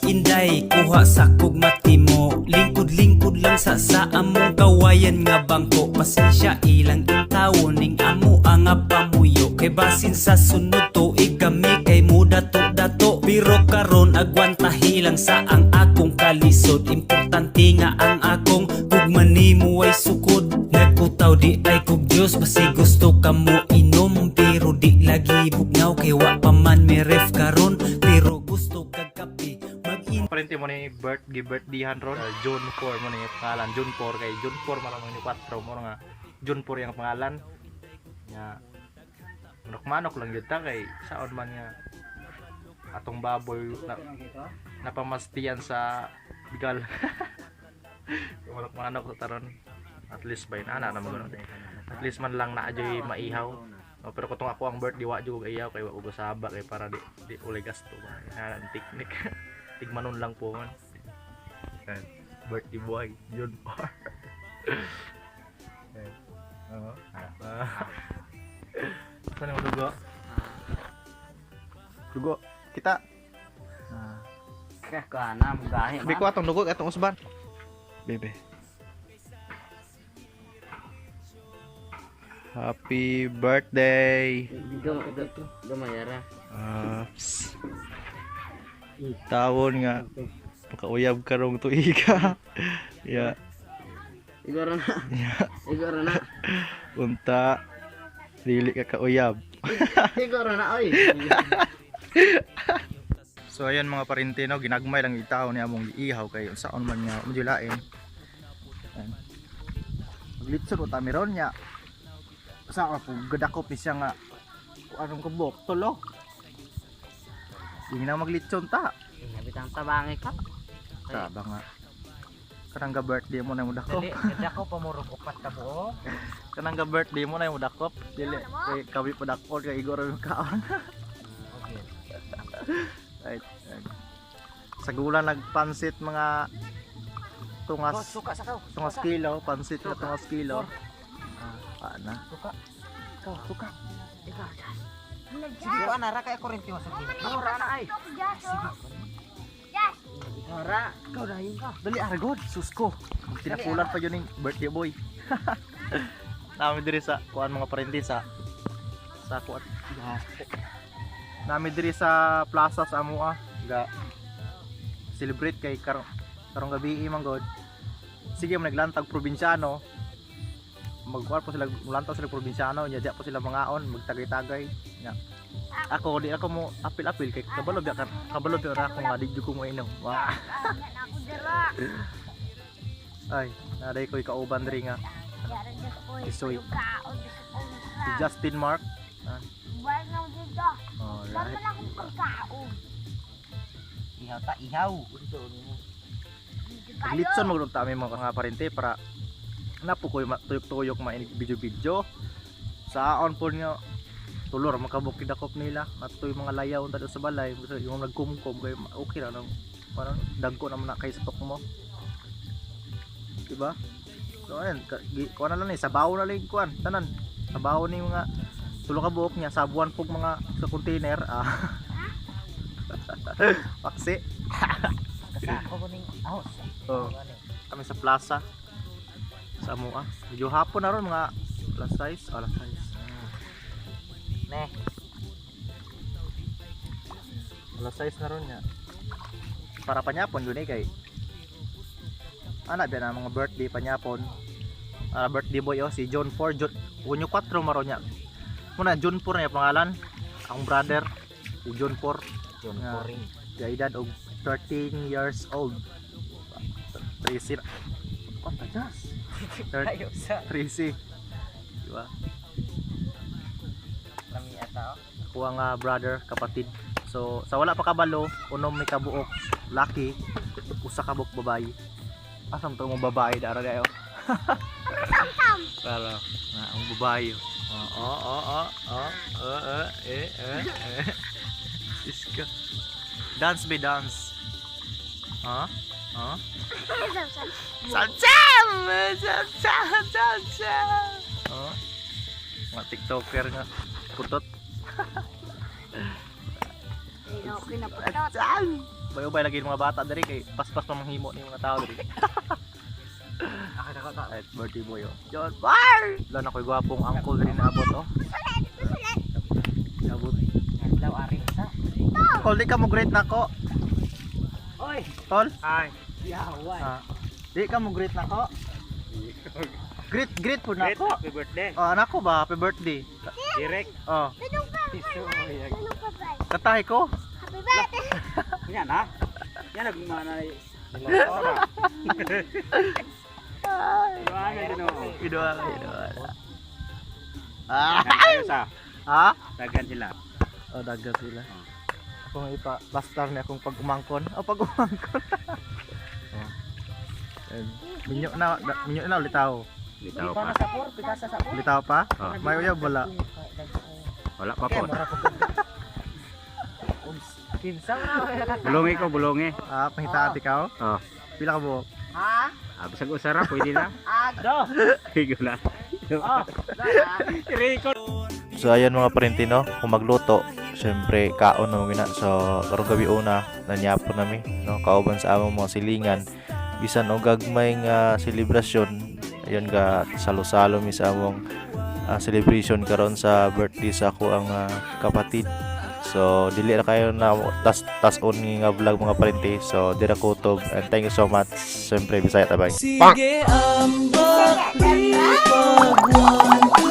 Inday, kuha sa kog matimo. Lingkod-lingkod lang sa among kawayan nga bangko. Pasensya ilang intawo ning amo ang pamuyo. Kay basin sa sunod tuig kami kay muda dato. Pero karon agwantahi lang sa ang akong kalisod. Importante nga ang akong kugmanimo ay sukod. Nagkutaw di ay kog Diyos, basi gusto ka mo inom. Pero di lagi bugnaw kay wa pa man may ref karon. Pero gusto kag kape mag-in. Parente mo ni birthday-han ron. June 4 mo ni pangalan. June 4 kay June 4 malamang ni 4 mo nga. June 4 yung pangalan. Nya manok-manok lang yun ta kay saon man nga atong baboy na, napamastiyan sa bigal. Manok-manok sa taron. At least ba ana naman at least man lang naajoy maihaw. Pero kung ako ang birthday wa jud ayaw kay wa ko sabak kay para di uli gasto ba. Yan teknik. Tigmanon lang po man. Birthday boy yun par. Saan yung dugo? Dugo kita. Kaya ko na magahi. Sabi ko atong dugo atong usban. Bebe. Happy birthday. Gamayara. Tawon nga pakauyab karong tuiga. Ya. Igoro na. Igoro na. Unta dili ka kauyab. Igoro na oy. So ayan mga parintino, ginagmay lang itaw ni among giihaw kay unsaon man nga mujulain. Maglitson o tamiron nya. Sa ako gadakop ni siya nga anong kubok tulo. Hindi na maglitson ta. Bitang tabangi ka. Taba nga. Kanang ga birthday mo na yung dakop. Dili, gadako pamurog upat ka buo. Kanang ga birthday mo na yung dakop. Dili kay kami pa dakop kay igoro yung kaon. Okay. Right. Sa gulan nagpansit mga tungas. Suka sa kaw. Tungas kilo, pansit na tungas kilo. Ana. Suka. Kaw, suka. Ikaw. Sige ko ana ra kay kurente mo sa gilid. Ora na ay. Sige. Ora, ikaw dayon ka. Dali aragod, susko. Tinakulan pa yun yung birthday boy. Nami diri sa kuan mga parente sa kuan. Nami diri sa plaza sa Amua. Ga celebrate kay karong gabi manggod. Sige mo naglantag probinsyano. Magkuan po sila mulantaw sila probinsyano, nya po sila mangaon, magtagay-tagay. Nya. Ako di ako mo apil-apil kay kabalo ra ako nga di jud ko mo inom. Wow. Ay, naday ko ikauban diri nga. Isoy. Si Justin Mark. Alright. Ihaw ta, ihaw. Paglitson mo ta aming mga parente para napo ko tuyok-tuyok mainig video-video. Sa on po nga tulor makabukid akop nila matoy mga layaw ta sa balay yung nagkumkum kay okay na nang parang dagko naman na kay stock mo. Diba? So ayan, kuan na lang ni sabaw na lang kuan tanan. Sabaw ni mga tulo ka buok niya sabuan pug mga sa container. Paksi. Kasako ko ning house. Oh. Kami sa plaza sa Amua. Medyo hapon na ron mga alas 6. Alas 6. Ne. Alas 6 na ron niya. Para panyapon yun kay anak biya na mga birthday panyapon. Birthday boy si John 4 Junyo 4 maron niya. Muna John 4 na yung pangalan. Ang brother si John 4. John Poring. Sa edad og 13 years old. 30. Kwanta jas? 30. Diba? Lami ata. Ako ang brother, kapatid. So sa wala pa kabalo, unom may kabuok, laki, usa ka buok babae. Asam to mo babae dara dayo. Para na ang babae. Iska. Dance be dance. Ha? Sam. Oh. Mga TikToker nga putot. Okay na putot. ubay-ubay lagi yung mga bata diri kay paspas pa manghimo ni mga tao diri. Ay, birthday boy oh. John Bar! Wala na ko'y gwapong uncle diri na abot oh. Abot. Adlaw ari sa. Tol, di ka mo great nako. Oy, Tol? ay. Yawan. Ah. Di ka mo great nako. Great po nako. Happy birthday. Oh, anak ko ba? Happy birthday. Direk. Oh, Piso. katahi ko. Yan ha. Yan nagmana ni. Idol. Ah, Sa ha? dagan sila. Oh, dagat sila. Ako nga ipa plaster ni akong pag-umangkon. Oh, pag-umangkon. Oh. Minyo na ulit tao. Bitaw pa. Sa por, pikasa sa por. Ulit tao pa? Oh. May uyab wala. Wala pa po. Kinsa na. Bulungi ko, bulungi. Ah, pangitaat ikaw? Oh. Pila ka buhok? Ha? Absag usara pwede na. Ado. Higo na. Oh, So ayan mga parentino, kung magluto, syempre kaon na muna. So karong gabi una, nanyapo nami, no, kauban sa among mga silingan. Bisan og gagmay nga selebrasyon, ayun ga salo-salo mi sa among celebration karon sa birthday sa ako ang kapatid. So dili na kayo na tas on nga vlog mga parente. So dira kutob and thank you so much. Syempre Bisaya tabay. Sige ang bakit pagwan